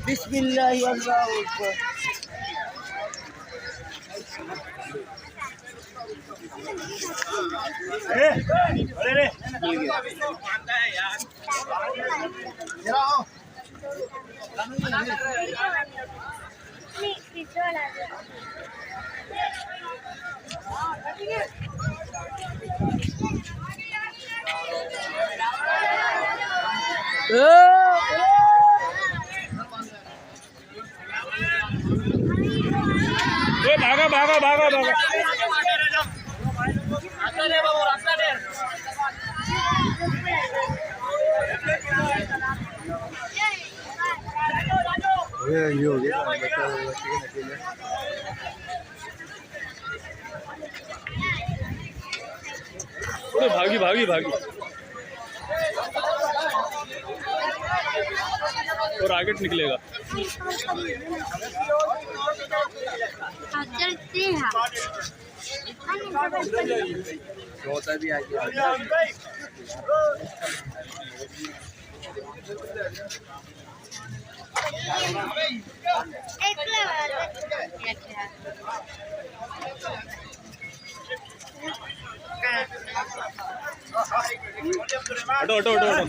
बिस्मिल्लाह अल्लाहु अकबर। भागा भागा भागा भागा। ये हो गया भागी भागी भागी और आगे निकलेगा। चौथा भी आ गया। हटो हटो हटो हटो।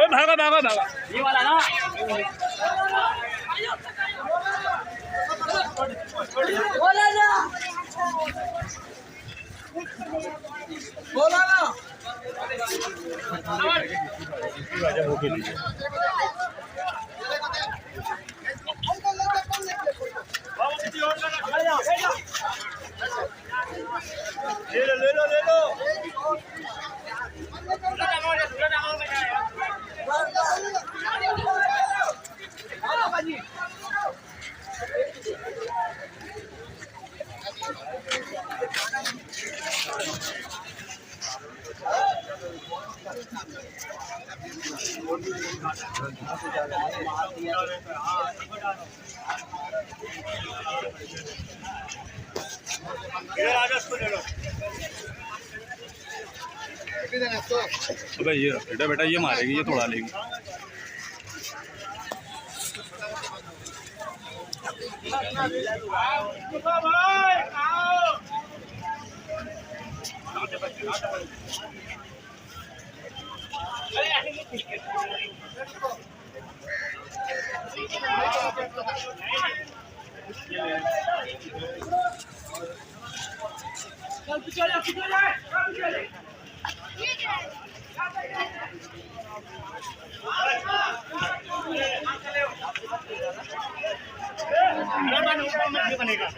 भागा भागा भागा। ये वाला ना बोला ना बोला ना। ले लो ले लो ले लो। अबे ये बेटा बेटा ये मारेगी, ये तोड़ा लेगी। बनेगा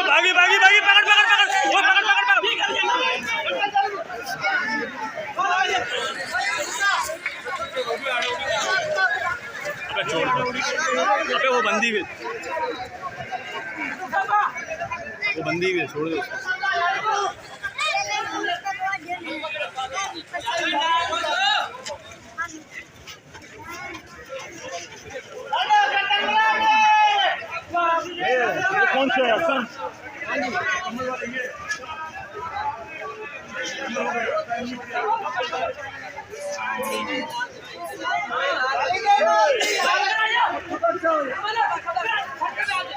भागी भागी भागी पकड़ पकड़ पकड़ वो पकड़ पकड़ पकड़। अबे वो बंदी भी, वो बंदी भी छोड़ दो। कौन से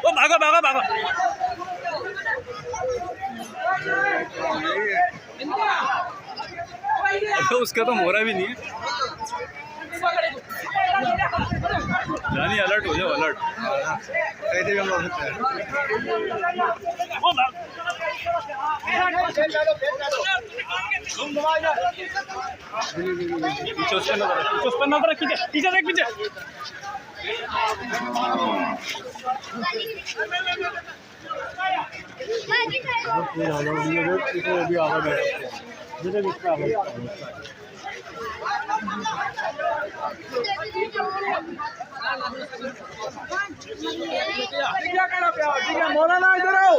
ओ भागो भागो भागो। उसका तो मोरा भी नहीं है। जानी अलर्ट हो जाओ, अलर्ट। कैसे भी हम लोग सकते हैं। पीछे उस पर नजर रखी, पीछे देख, पीछे। मौलाना इधर आओ।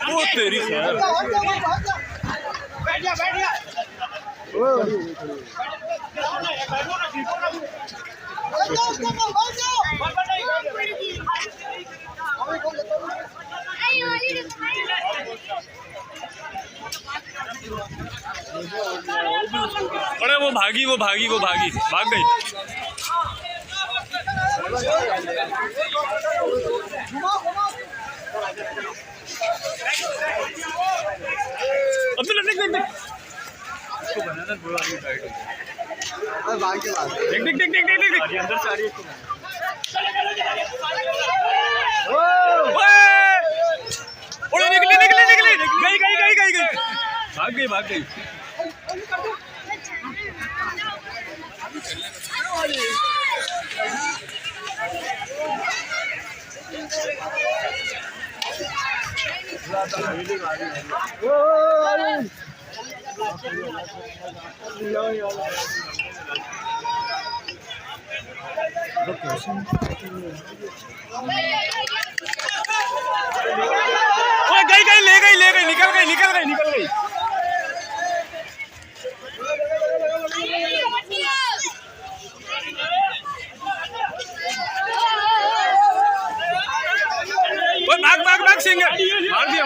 वो तेरी खैर। बैठ जा। अरे वो भागी भाग गई। अब्दुल्ला देख इसको बनाना थोड़ा आगे साइड हो। देख अंदर से आ रही है। ओए निकली गई। भाग गई। ले गई निकल गई। भाग सिंगर मार दिया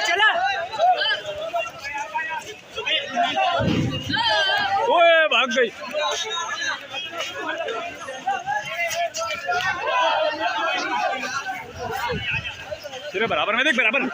चला। ओए भाग गई। तेरे बराबर में देख, बराबर।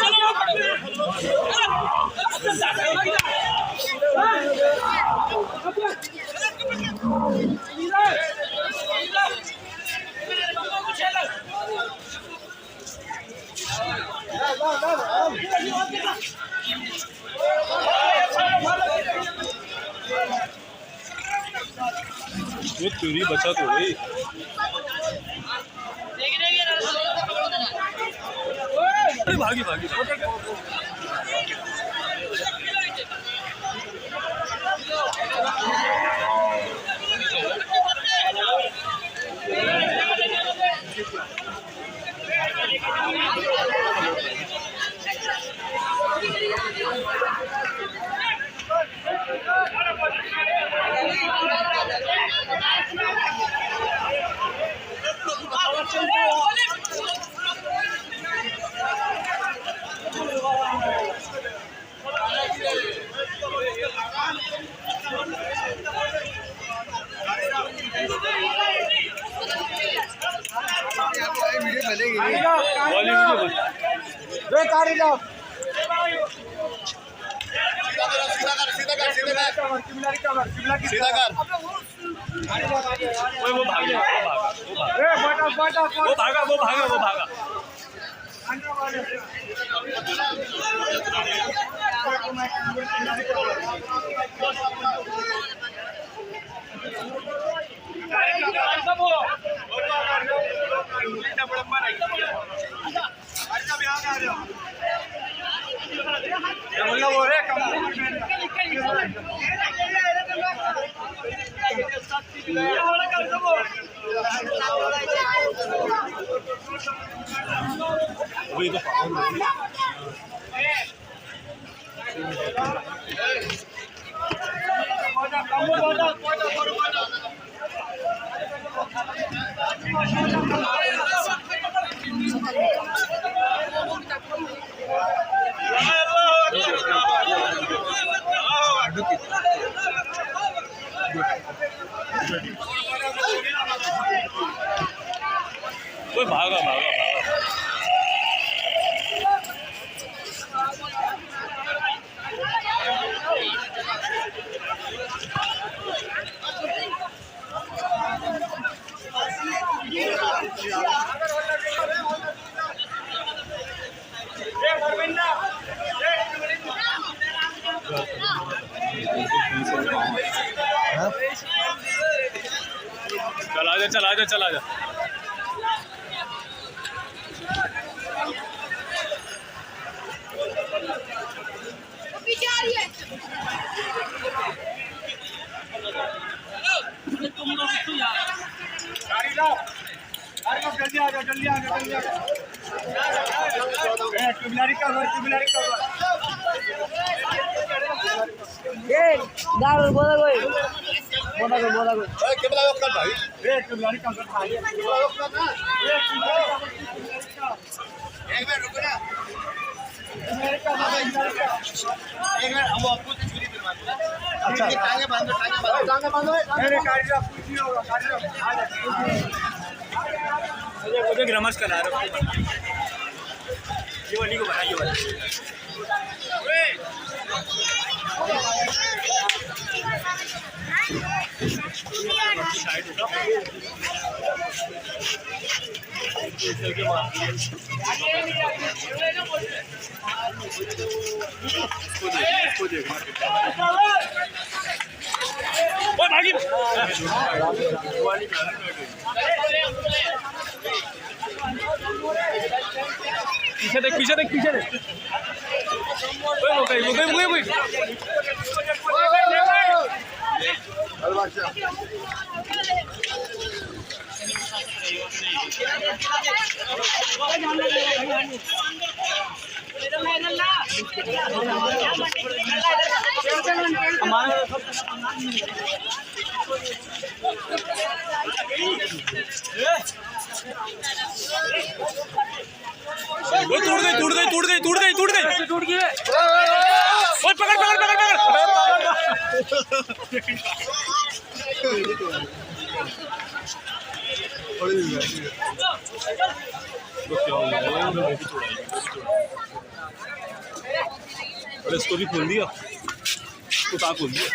चलो ये चोरी बचत हो गई। भागी भागी सीधा कर। वो भागा चला जा। पीछे आ रही है। जल्दी आ जाओ, जल्दी आ जाओ, जल्दी आ जाओ। ये दारू बोला कोई कितना वक्त कर भाई एक मिनट रुको ना, एक मिनट हम आपको छुरी दिलवा दूंगा। अच्छा टांगे बांधो मेरे गाड़ी का कुछ नहीं होगा। गाड़ी आ जा मुझे ग्रामर्स करा रहा हूं। ये वाली को बनाइए वाली साइड होगा इसको देख भागी पीछे देख पीछे देख पीछे देख वो गई वो टूट गई ओए पकड़ अरे इसको भी खोल दिया। इसको कहाँ खोल दिया?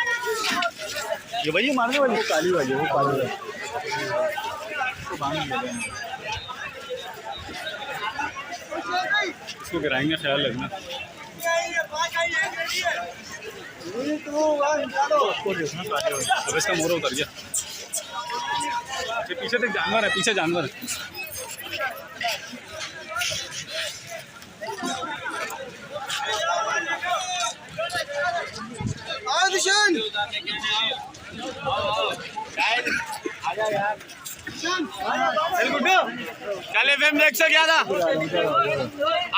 ये वही मारने वाली, वो काली वाली, वो काली वाली तो बांध दिया मैंने। इसको गिराएंगे, ख्याल रखना। उसको देखना काली वाली। अब इसका मोरा उतर गया। पीछे तक जानवर है, पीछे जानवर है। चले फेम देख सक था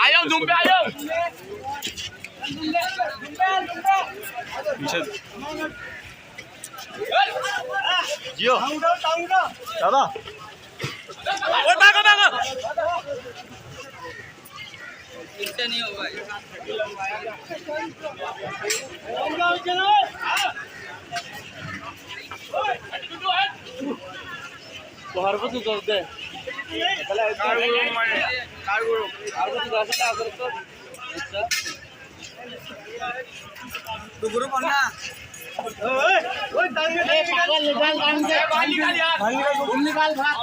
आयो तुम पे आयो पीछे जियो दादा ओए भागो भागो इससे नहीं होगा बाहर को तू कर दे तू गुरु बनना ओए पागल निकाल भाग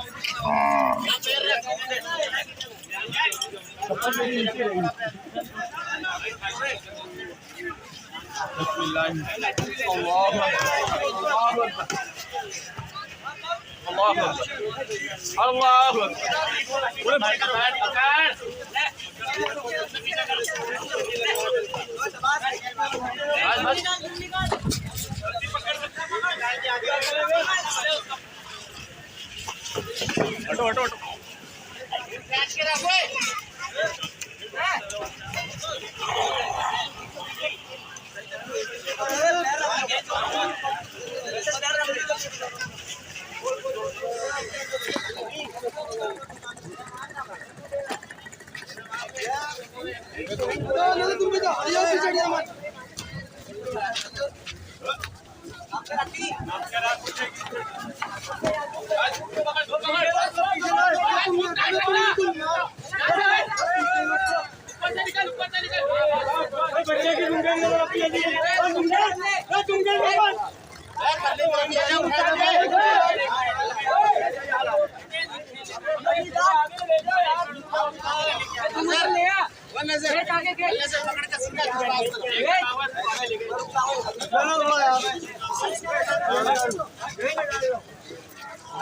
हटो हटो हटो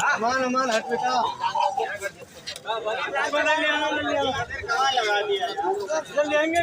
अमान अमान हट बेटा लेंगे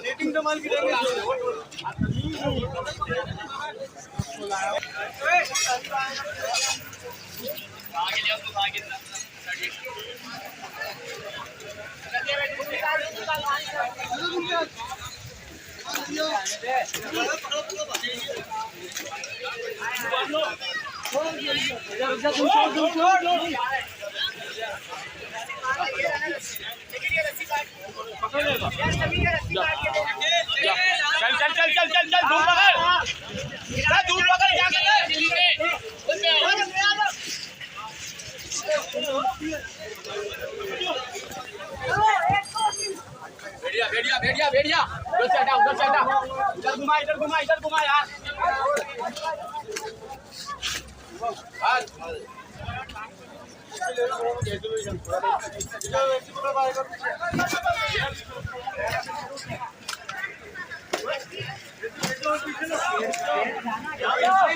रेटिंग तो माल गिरेंगे चल चल चल चल चल चल दूर पकड़ दूर पकड़ क्या कर भेड़िया भेड़िया भेड़िया भेड़िया उधर से हटा इधर घुमा यार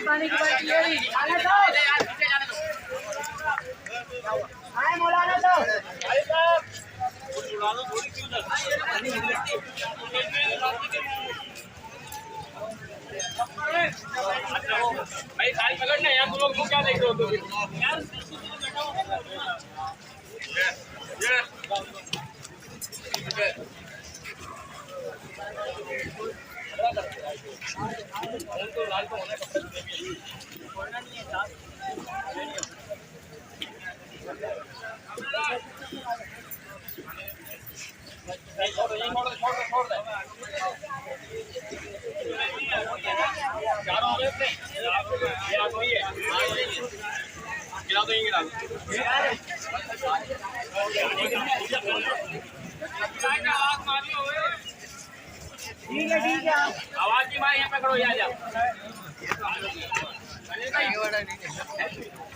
पानी की बाल्टी ले ली आने दो यार पीछे जाने दो आए मौलाना तो उड़ा दो थोड़ी सी उधर भाई खाली पकड़ना यार तुम लोग क्या देख रहे हो तो यार आवाज की मार यहाँ पे करो, यहाँ जाओ।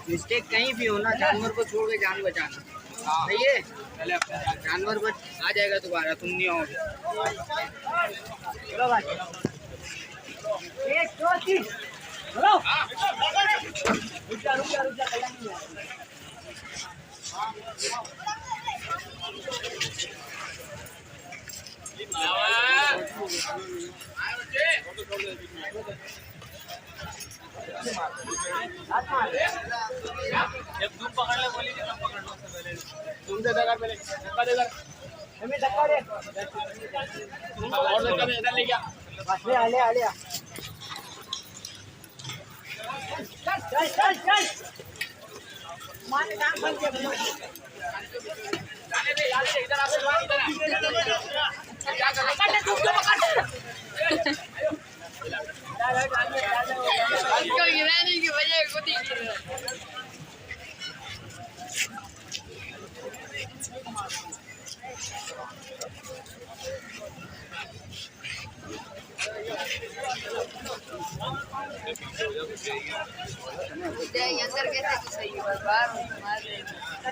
मिस्टेक कहीं भी हो ना, जानवर को छोड़ के जान बचाना, सही है। जानवर बच आ जाएगा दोबारा, तुम नहीं आओगे। चलो भाई, एक दो तीन, चलो। रुक जा, कल्याण नहीं है। तुम पकड़ ले, बोली तुम पकड़ लो पहले। तुम दे देगा पहले, धक्का देगा। हमें धक्का दे। तुम और धक्का दे, इधर ले गया। बस ले, आले। चल। माने नाम बन के जाने दे, इधर आ, इधर क्या कर रहा है? पकड़ ले, तुम तो पकड़ ले। इसको गिराने की वजह खुद ही गिर रहा है। अंदर कैसे सही है, बाहर मार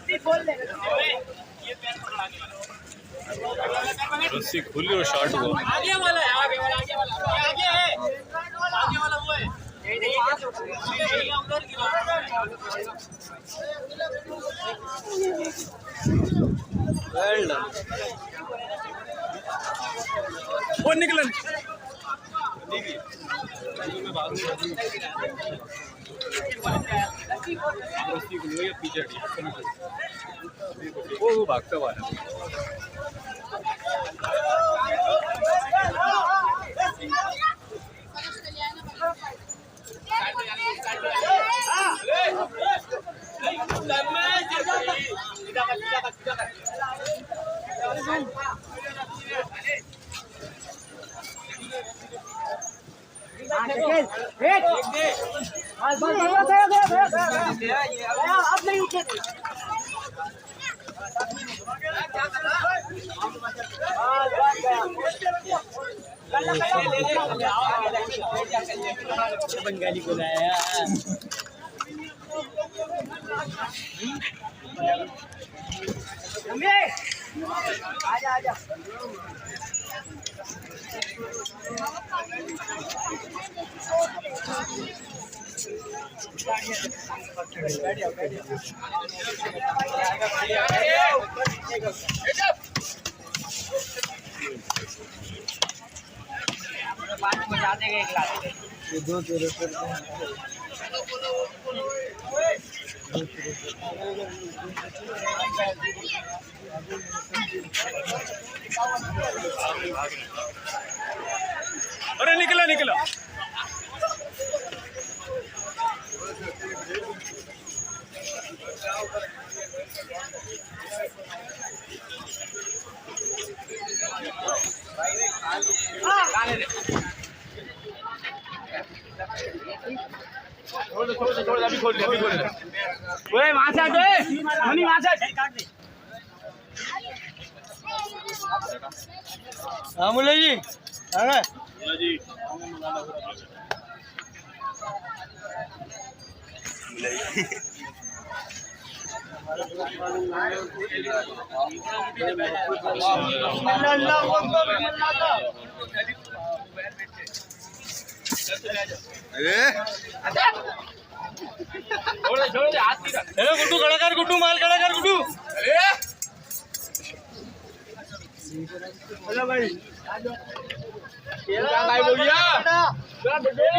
दे। बोल दे। रस्सी खुली और शॉर्ट हुआ। आगे वाला है, आगे वाला है। आगे वाला वो है। वो निकला पीछे वो भागता हुआ है। अब नहीं उठे। बंगाली को लाया। आजा। पाँच बजा देंगे एक लाख। ये दो अरे निकला छोड़ अभी खोल ओए वहां से हटो, मनी वहां से काट दे। हाँ मुल्ला जी, छोड़ दे हाथ सीधा। गुड्डू खड़ा कर, गुड्डू माल खड़ा कर, गुड्डू। हेलो भाई, भाई बोलिया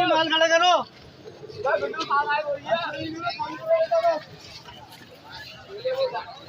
माल खड़ा करो। बोलिया